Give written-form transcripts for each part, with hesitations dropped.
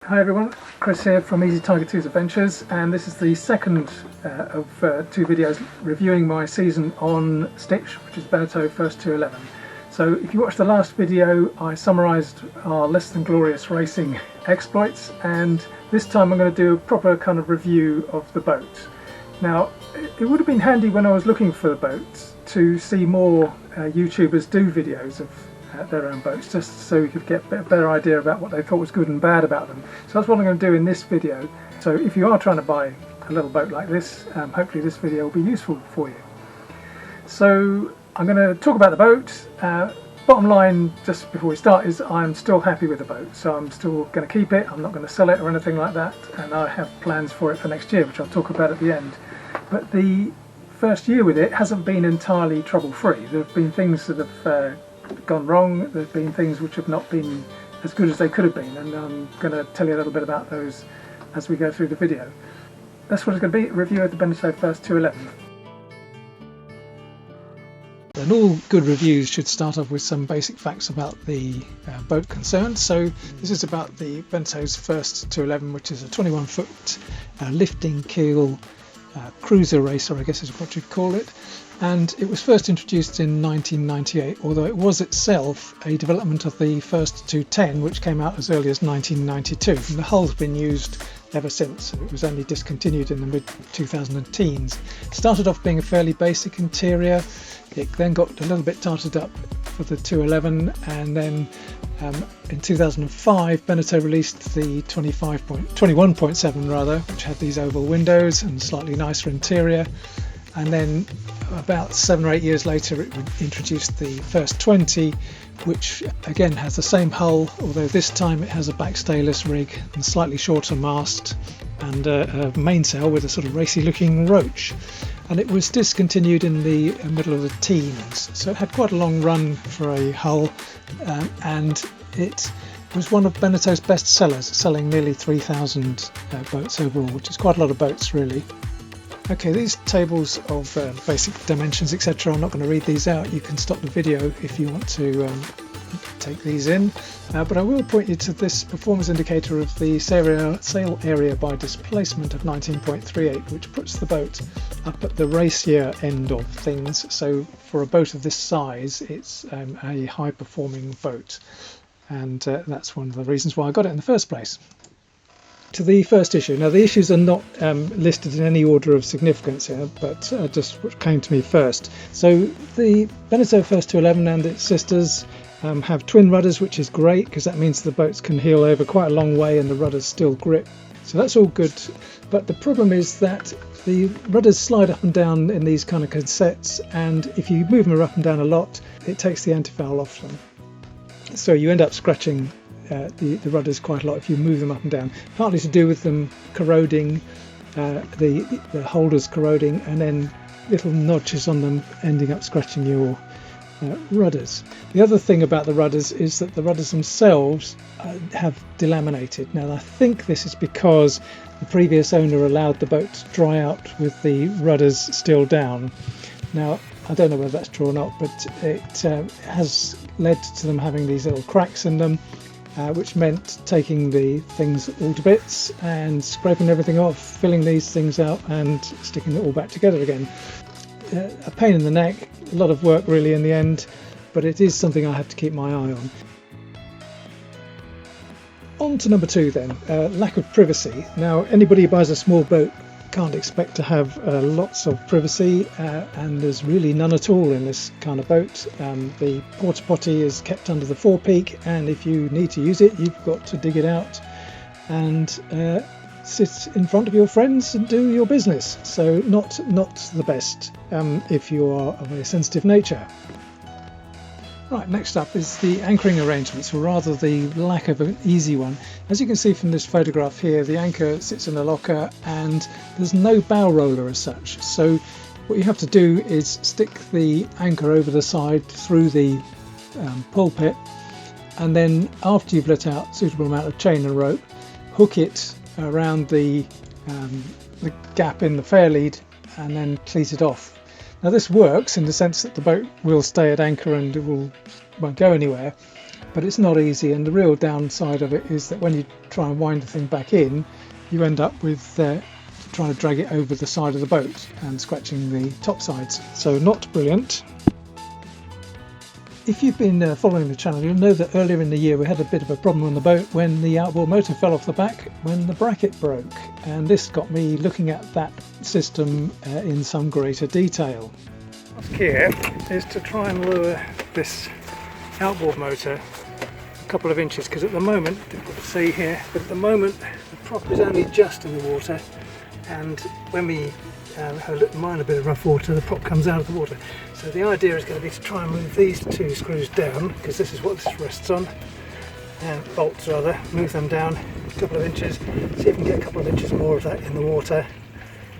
Hi everyone, Chris here from Easy Tiger 2's Adventures, and this is the second of two videos reviewing my season on Stitch, which is Beneteau First 211. So if you watched the last video, I summarised our less than glorious racing exploits, and this time I'm going to do a proper kind of review of the boat. Now, it would have been handy when I was looking for the boats to see more YouTubers do videos of their own boats, just so you could get a better idea about what they thought was good and bad about them. So that's what I'm going to do in this video. So if you are trying to buy a little boat like this, hopefully this video will be useful for you. So I'm going to talk about the boat. Bottom line, just before we start, is I'm still happy with the boat, so I'm still going to keep it. I'm not going to sell it or anything like that, and I have plans for it for next year, which I'll talk about at the end. But the first year with it hasn't been entirely trouble-free. There have been things that have gone wrong. There's been things which have not been as good as they could have been, and I'm going to tell you a little bit about those as we go through the video. That's what it's going to be, a review of the Beneteau First 211. And all good reviews should start off with some basic facts about the boat concerned. So this is about the Beneteau's First 211, which is a 21-foot lifting keel cruiser racer, I guess is what you'd call it. And it was first introduced in 1998, although it was itself a development of the First 210, which came out as early as 1992. And the hull's been used ever since. It was only discontinued in the mid-2010s. It started off being a fairly basic interior. It then got a little bit tarted up for the 211, and then in 2005 Beneteau released the 21.7 rather, which had these oval windows and slightly nicer interior. And then about 7 or 8 years later it introduced the First 20, which again has the same hull, although this time it has a backstayless rig and slightly shorter mast and a mainsail with a sort of racy looking roach. And it was discontinued in the middle of the teens, so it had quite a long run for a hull, and it was one of Beneteau's best sellers, selling nearly 3,000 boats overall, which is quite a lot of boats really. Okay, these tables of basic dimensions, etc., I'm not going to read these out. You can stop the video if you want to take these in. But I will point you to this performance indicator of the sail area by displacement of 19.38, which puts the boat up at the racier end of things. So for a boat of this size, it's a high-performing boat. And that's one of the reasons why I got it in the first place. To the first issue. Now the issues are not listed in any order of significance here, but just what came to me first. So the Beneteau First 211 and its sisters have twin rudders, which is great because that means the boats can heel over quite a long way and the rudders still grip. So that's all good. But the problem is that the rudders slide up and down in these kind of cassettes, and if you move them up and down a lot, it takes the anti-foul off them. So you end up scratching the rudders quite a lot if you move them up and down, partly to do with them corroding, the holders corroding, and then little notches on them ending up scratching your rudders. The other thing about the rudders is that the rudders themselves have delaminated. Now I think this is because the previous owner allowed the boat to dry out with the rudders still down. Now I don't know whether that's true or not, but it has led to them having these little cracks in them, which meant taking the things all to bits and scraping everything off, filling these things out and sticking it all back together again. A pain in the neck, a lot of work really in the end, but it is something I have to keep my eye on. On to number 2 then, lack of privacy. Now anybody who buys a small boat can't expect to have lots of privacy, and there's really none at all in this kind of boat. The porta potty is kept under the forepeak, and if you need to use it, you've got to dig it out and sit in front of your friends and do your business. So not the best if you are of a sensitive nature. Right, next up is the anchoring arrangements, or rather the lack of an easy one. As you can see from this photograph here, the anchor sits in a locker and there's no bow roller as such. So what you have to do is stick the anchor over the side through the pulpit, and then after you've let out a suitable amount of chain and rope, hook it around the gap in the fairlead and then cleat it off. Now this works in the sense that the boat will stay at anchor and it won't go anywhere, but it's not easy, and the real downside of it is that when you try and wind the thing back in, you end up with trying to drag it over the side of the boat and scratching the top sides, so not brilliant. If you've been following the channel, you'll know that earlier in the year we had a bit of a problem on the boat when the outboard motor fell off the back when the bracket broke, and this got me looking at that system in some greater detail. What's key here is to try and lower this outboard motor a couple of inches, because at the moment, difficult to see here, but at the moment the prop is only just in the water, and when we have a little minor bit of rough water, the prop comes out of the water. So the idea is going to be to try and move these two screws down, because this is what this rests on, bolts rather, move them down a couple of inches, see if we can get a couple of inches more of that in the water,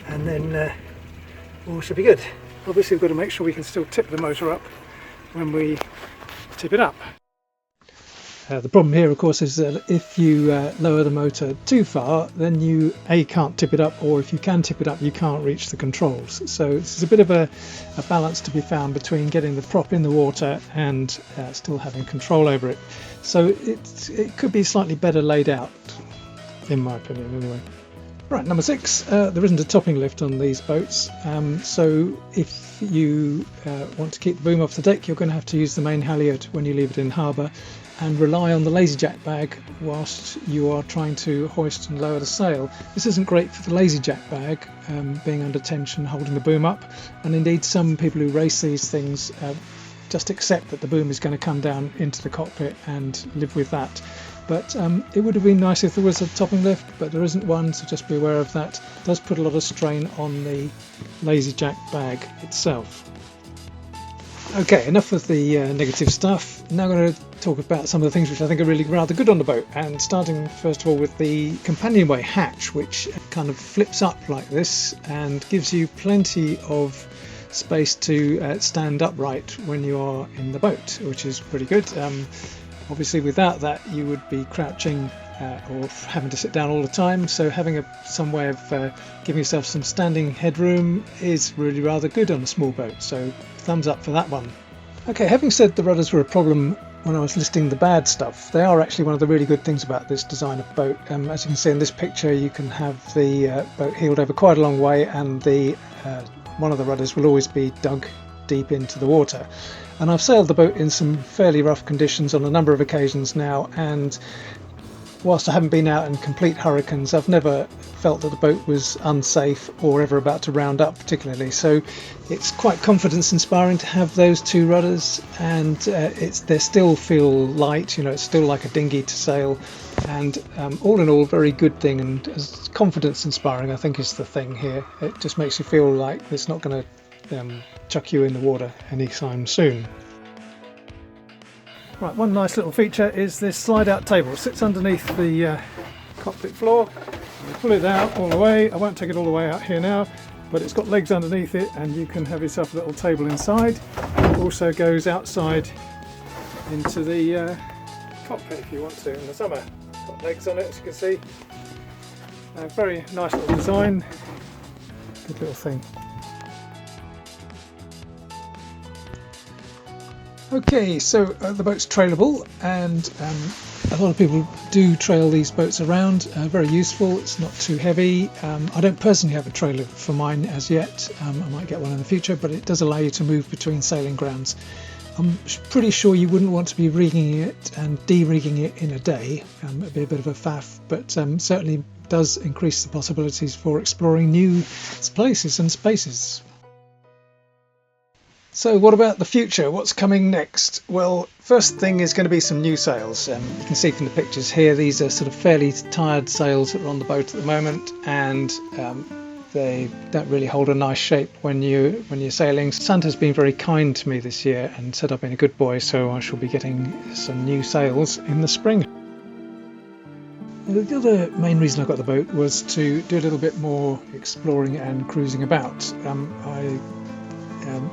and then all should be good. Obviously we've got to make sure we can still tip the motor up when we tip it up. The problem here, of course, is that if you lower the motor too far, then you can't tip it up, or if you can tip it up, you can't reach the controls. So it's a bit of a balance to be found between getting the prop in the water and still having control over it. So it could be slightly better laid out, in my opinion anyway. Right, number 6, there isn't a topping lift on these boats, so if you want to keep the boom off the deck, you're going to have to use the main halyard when you leave it in harbour, and rely on the lazy jack bag whilst you are trying to hoist and lower the sail. This isn't great for the lazy jack bag, being under tension, holding the boom up, and indeed some people who race these things just accept that the boom is going to come down into the cockpit and live with that. But it would have been nice if there was a topping lift, but there isn't one, so just be aware of that. It does put a lot of strain on the lazy jack bag itself. Okay, enough of the negative stuff. Now I'm going to talk about some of the things which I think are really rather good on the boat, and starting first of all with the companionway hatch, which kind of flips up like this and gives you plenty of space to stand upright when you are in the boat, which is pretty good. Obviously without that you would be crouching or having to sit down all the time, so having some way of giving yourself some standing headroom is really rather good on a small boat, so thumbs up for that one. Okay, having said the rudders were a problem when I was listing the bad stuff, they are actually one of the really good things about this design of boat. As you can see in this picture, you can have the boat heeled over quite a long way, and the one of the rudders will always be dug deep into the water. And I've sailed the boat in some fairly rough conditions on a number of occasions now, and whilst I haven't been out in complete hurricanes, I've never felt that the boat was unsafe or ever about to round up particularly. So it's quite confidence inspiring to have those two rudders, and they still feel light, you know, it's still like a dinghy to sail, and all in all very good thing, and as confidence inspiring I think is the thing here. It just makes you feel like it's not going to chuck you in the water anytime soon. Right, one nice little feature is this slide out table. It sits underneath the cockpit floor. You pull it out all the way. I won't take it all the way out here now, but it's got legs underneath it, and you can have yourself a little table inside. It also goes outside into the cockpit if you want to in the summer. It's got legs on it, as you can see. Very nice little design. Good little thing. Okay, so the boat's trailable, and a lot of people do trail these boats around. Very useful, it's not too heavy. I don't personally have a trailer for mine as yet. I might get one in the future, but it does allow you to move between sailing grounds. I'm pretty sure you wouldn't want to be rigging it and de-rigging it in a day. It'd be a bit of a faff, but certainly does increase the possibilities for exploring new places and spaces. So what about the future? What's coming next? Well, first thing is going to be some new sails. You can see from the pictures here, these are sort of fairly tired sails that are on the boat at the moment, and they don't really hold a nice shape when you're sailing. Santa's been very kind to me this year and said I've been a good boy, so I shall be getting some new sails in the spring. The other main reason I got the boat was to do a little bit more exploring and cruising about. I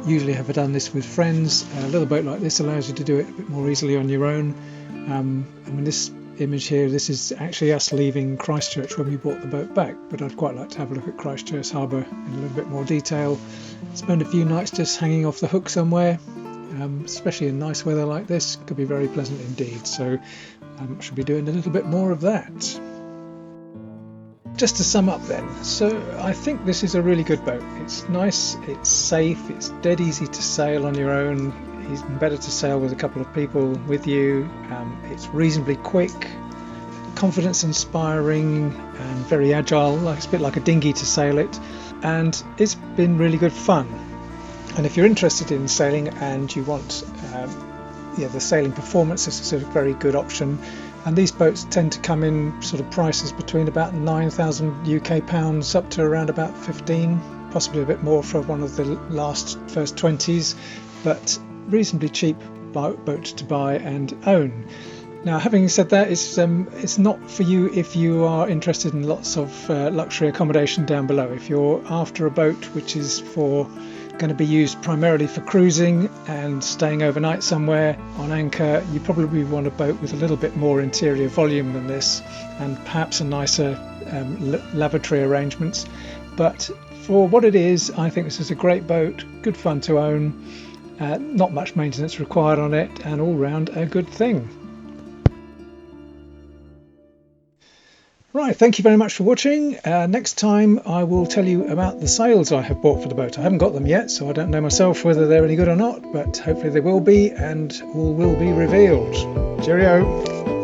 usually have done this with friends. A little boat like this allows you to do it a bit more easily on your own. I mean, this image here, this is actually us leaving Christchurch when we brought the boat back, but I'd quite like to have a look at Christchurch Harbour in a little bit more detail. Spend a few nights just hanging off the hook somewhere, especially in nice weather like this. Could be very pleasant indeed. So should be doing a little bit more of that. Just to sum up then, so I think this is a really good boat. It's nice, it's safe, it's dead easy to sail on your own. It's better to sail with a couple of people with you. It's reasonably quick, confidence inspiring and very agile. It's a bit like a dinghy to sail it, and it's been really good fun. And if you're interested in sailing and you want the sailing performance, this is a very good option. And these boats tend to come in sort of prices between about 9,000 UK pounds up to around about 15, possibly a bit more for one of the first 20s, but reasonably cheap boat to buy and own. Now, having said that, it's not for you if you are interested in lots of luxury accommodation down below. If you're after a boat which is going to be used primarily for cruising and staying overnight somewhere on anchor, you probably want a boat with a little bit more interior volume than this, and perhaps a nicer lavatory arrangements. But for what it is, I think this is a great boat, good fun to own, not much maintenance required on it, and all round a good thing. Right, thank you very much for watching. Next time I will tell you about the sails I have bought for the boat. I haven't got them yet, so I don't know myself whether they're any good or not, but hopefully they will be, and all will be revealed. Cheerio!